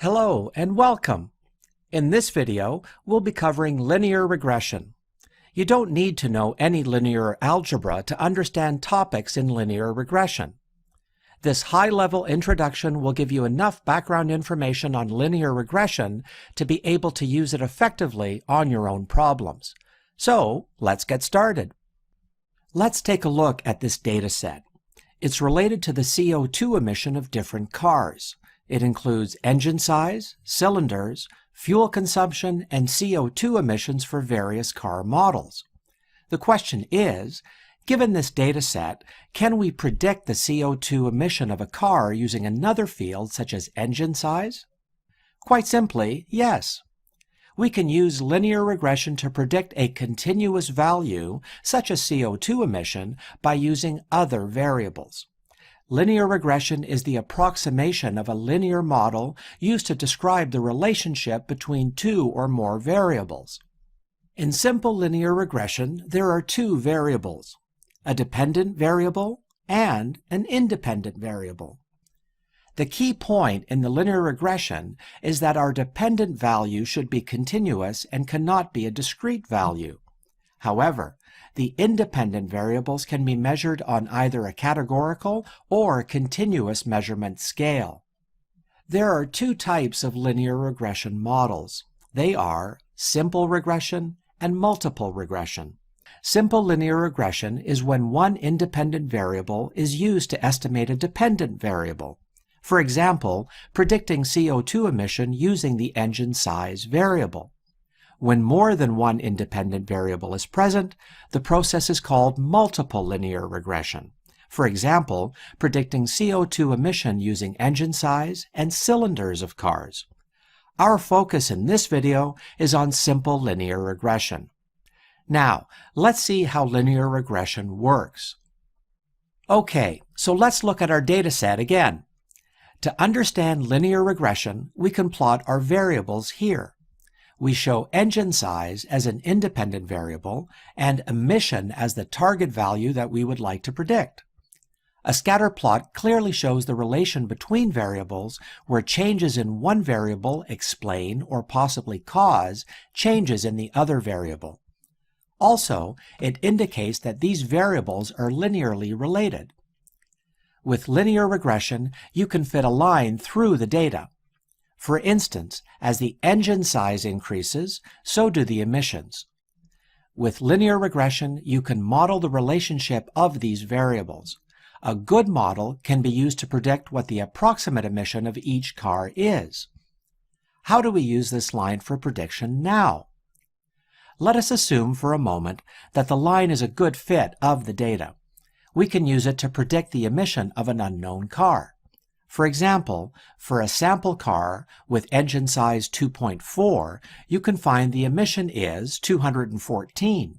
Hello and welcome. In this video, we'll be covering linear regression. You don't need to know any linear algebra to understand topics in linear regression. This high-level introduction will give you enough background information on linear regression to be able to use it effectively on your own problems. So, let's get started. Let's take a look at this data set. It's related to the CO2 emission of different cars. It includes engine size, cylinders, fuel consumption, and CO2 emissions for various car models. The question is, given this data set, can we predict the CO2 emission of a car using another field such as engine size? Quite simply, yes. We can use linear regression to predict a continuous value, such as CO2 emission, by using other variables. Linear regression is the approximation of a linear model used to describe the relationship between two or more variables. In simple linear regression, there are two variables, a dependent variable and an independent variable. The key point in the linear regression is that our dependent value should be continuous and cannot be a discrete value. However, the independent variables can be measured on either a categorical or continuous measurement scale. There are two types of linear regression models. They are simple regression and multiple regression. Simple linear regression is when one independent variable is used to estimate a dependent variable. For example, predicting CO2 emission using the engine size variable. When more than one independent variable is present, the process is called multiple linear regression. For example, predicting CO2 emission using engine size and cylinders of cars. Our focus in this video is on simple linear regression. Now, let's see how linear regression works. Okay, so let's look at our data set again. To understand linear regression, we can plot our variables here. We show engine size as an independent variable and emission as the target value that we would like to predict. A scatter plot clearly shows the relation between variables where changes in one variable explain or possibly cause changes in the other variable. Also, it indicates that these variables are linearly related. With linear regression, you can fit a line through the data. For instance, as the engine size increases, so do the emissions. With linear regression, you can model the relationship of these variables. A good model can be used to predict what the approximate emission of each car is. How do we use this line for prediction now? Let us assume for a moment that the line is a good fit of the data. We can use it to predict the emission of an unknown car. For example, for a sample car with engine size 2.4, you can find the emission is 214.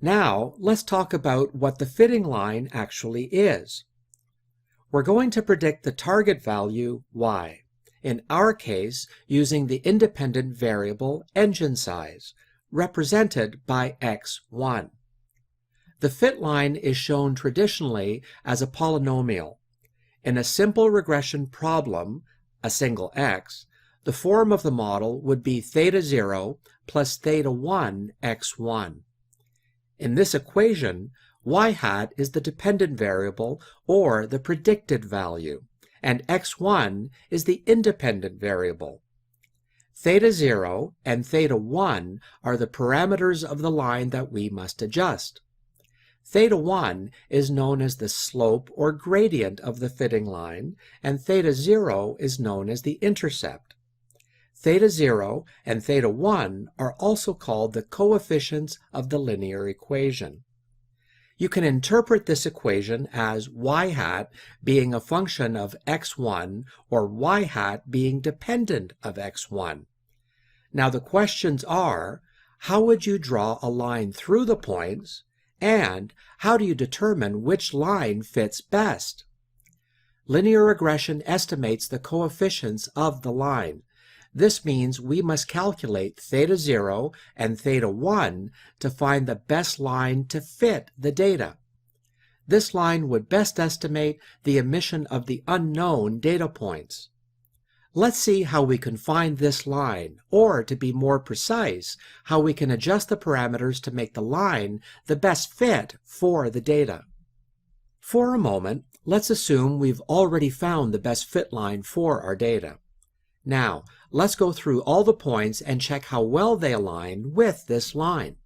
Now, let's talk about what the fitting line actually is. We're going to predict the target value y, in our case using the independent variable engine size, represented by x1. The fit line is shown traditionally as a polynomial. In a simple regression problem, a single x, the form of the model would be theta 0 plus theta 1 x1. In this equation, y hat is the dependent variable or the predicted value, and x1 is the independent variable. Theta 0 and theta 1 are the parameters of the line that we must adjust. Theta 1 is known as the slope or gradient of the fitting line, and theta 0 is known as the intercept. Theta 0 and theta 1 are also called the coefficients of the linear equation. You can interpret this equation as y hat being a function of x1 or y hat being dependent of x1. Now the questions are, how would you draw a line through the points? And how do you determine which line fits best? Linear regression estimates the coefficients of the line. This means we must calculate theta 0 and theta 1 to find the best line to fit the data. This line would best estimate the emission of the unknown data points. Let's see how we can find this line, or to be more precise, how we can adjust the parameters to make the line the best fit for the data. For a moment, let's assume we've already found the best fit line for our data. Now, let's go through all the points and check how well they align with this line.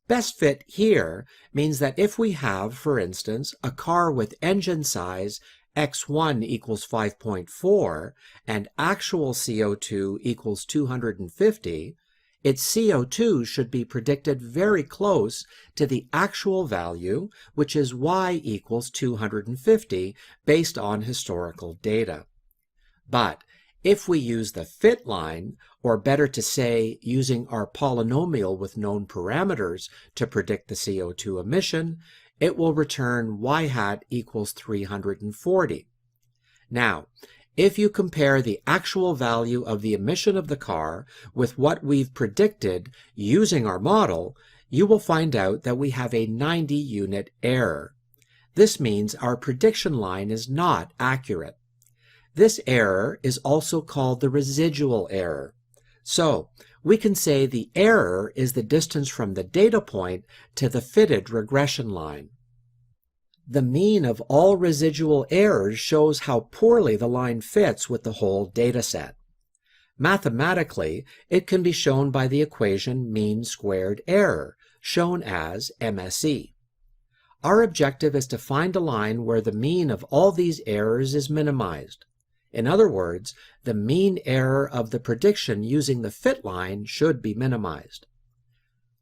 Best fit here means that if we have, for instance, a car with engine size x1 equals 5.4 and actual CO2 equals 250, its CO2 should be predicted very close to the actual value, which is y equals 250 based on historical data. But if we use the fit line, or better to say, using our polynomial with known parameters to predict the CO2 emission, it will return y hat equals 340. Now, if you compare the actual value of the emission of the car with what we've predicted using our model, you will find out that we have a 90-unit error. This means our prediction line is not accurate. This error is also called the residual error. So, we can say the error is the distance from the data point to the fitted regression line. The mean of all residual errors shows how poorly the line fits with the whole data set. Mathematically, it can be shown by the equation mean squared error, shown as MSE. Our objective is to find a line where the mean of all these errors is minimized. In other words, the mean error of the prediction using the fit line should be minimized.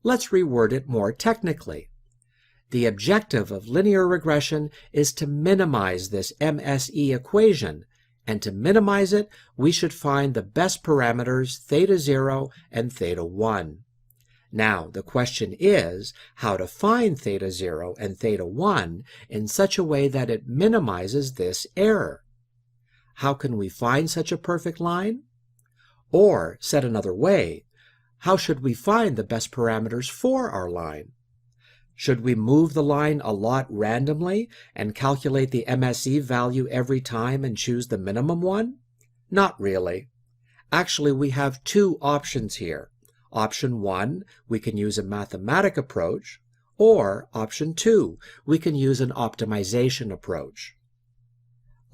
Let's reword it more technically. The objective of linear regression is to minimize this MSE equation, and to minimize it, we should find the best parameters theta 0 and theta 1. Now, the question is how to find theta 0 and theta 1 in such a way that it minimizes this error. How can we find such a perfect line? Or, said another way, how should we find the best parameters for our line? Should we move the line a lot randomly and calculate the MSE value every time and choose the minimum one? Not really. Actually, we have two options here. Option 1, we can use a mathematic approach, or option 2, we can use an optimization approach.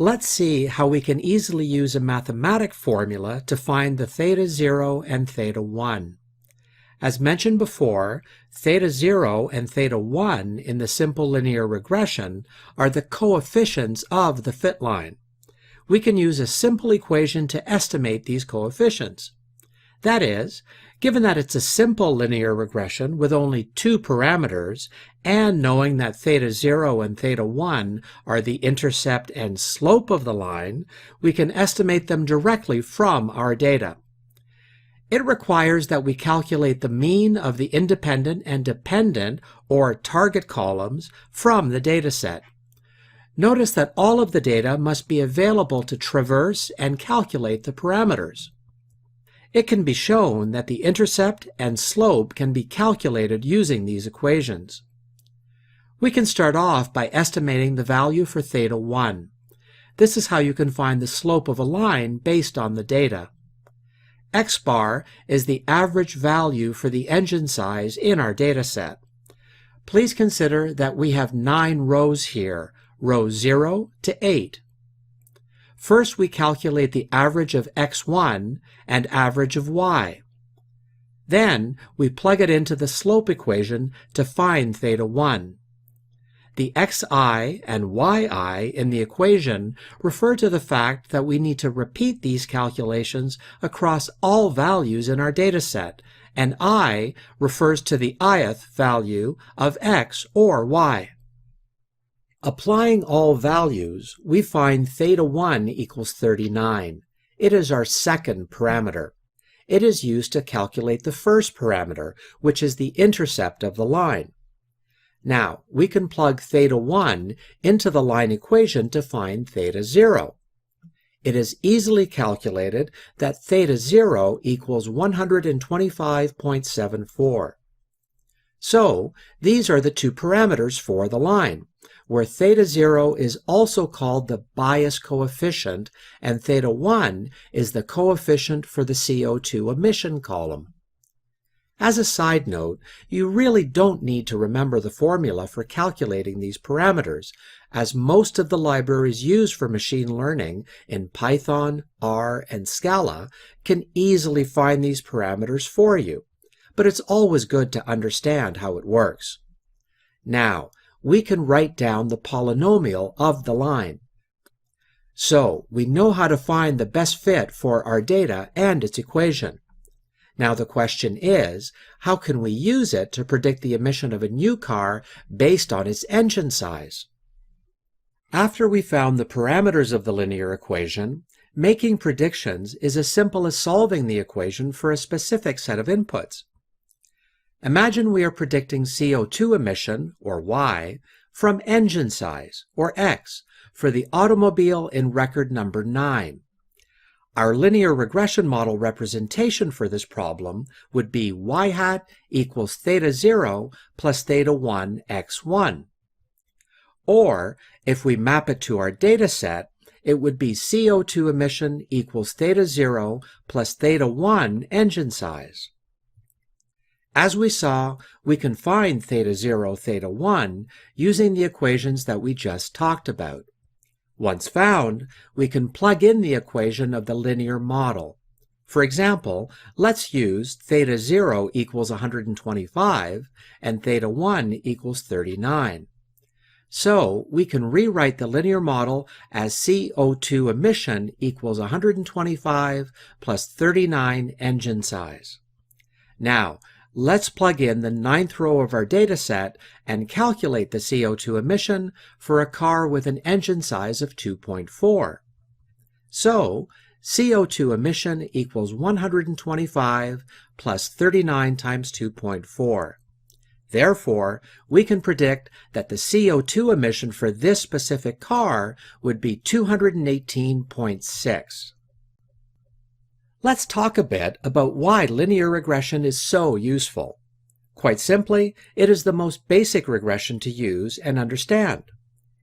Let's see how we can easily use a mathematic formula to find the theta 0 and theta 1. As mentioned before, theta 0 and theta 1 in the simple linear regression are the coefficients of the fit line. We can use a simple equation to estimate these coefficients. That is, given that it's a simple linear regression with only two parameters, and knowing that theta 0 and theta 1 are the intercept and slope of the line, we can estimate them directly from our data. It requires that we calculate the mean of the independent and dependent, or target columns, from the dataset. Notice that all of the data must be available to traverse and calculate the parameters. It can be shown that the intercept and slope can be calculated using these equations. We can start off by estimating the value for theta 1. This is how you can find the slope of a line based on the data. X bar is the average value for the engine size in our data set. Please consider that we have 9 rows here, rows 0 to 8. First, we calculate the average of x1 and average of y. Then, we plug it into the slope equation to find theta 1. The xi and yi in the equation refer to the fact that we need to repeat these calculations across all values in our dataset, and I refers to the ith value of x or y. Applying all values, we find theta 1 equals 39. It is our second parameter. It is used to calculate the first parameter, which is the intercept of the line. Now, we can plug theta 1 into the line equation to find theta 0. It is easily calculated that theta 0 equals 125.74. So, these are the two parameters for the line. where theta 0 is also called the bias coefficient and theta 1 is the coefficient for the CO2 emission column. As a side note, you really don't need to remember the formula for calculating these parameters, as most of the libraries used for machine learning in Python, R, and Scala can easily find these parameters for you, but it's always good to understand how it works. Now, we can write down the polynomial of the line. So, we know how to find the best fit for our data and its equation. Now the question is, how can we use it to predict the emission of a new car based on its engine size? After we found the parameters of the linear equation, making predictions is as simple as solving the equation for a specific set of inputs. Imagine we are predicting CO2 emission, or Y, from engine size, or X, for the automobile in record number 9. Our linear regression model representation for this problem would be y hat equals theta 0 plus theta 1 x1. Or, if we map it to our data set, it would be CO2 emission equals theta 0 plus theta 1 engine size. As we saw, we can find theta 0, theta 1 using the equations that we just talked about. Once found, we can plug in the equation of the linear model. For example, let's use theta 0 equals 125 and theta 1 equals 39. So we can rewrite the linear model as CO2 emission equals 125 plus 39 engine size. Now, let's plug in the 9th row of our data set and calculate the CO2 emission for a car with an engine size of 2.4. So, CO2 emission equals 125 plus 39 times 2.4. Therefore, we can predict that the CO2 emission for this specific car would be 218.6. Let's talk a bit about why linear regression is so useful. Quite simply, it is the most basic regression to use and understand.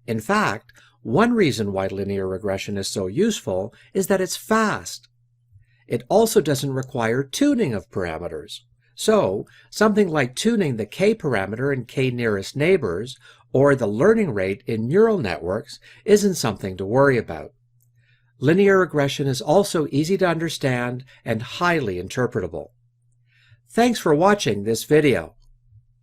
In fact, one reason why linear regression is so useful is that it's fast. It also doesn't require tuning of parameters. So, something like tuning the k parameter in k nearest neighbors or the learning rate in neural networks isn't something to worry about. Linear regression is also easy to understand and highly interpretable. Thanks for watching this video.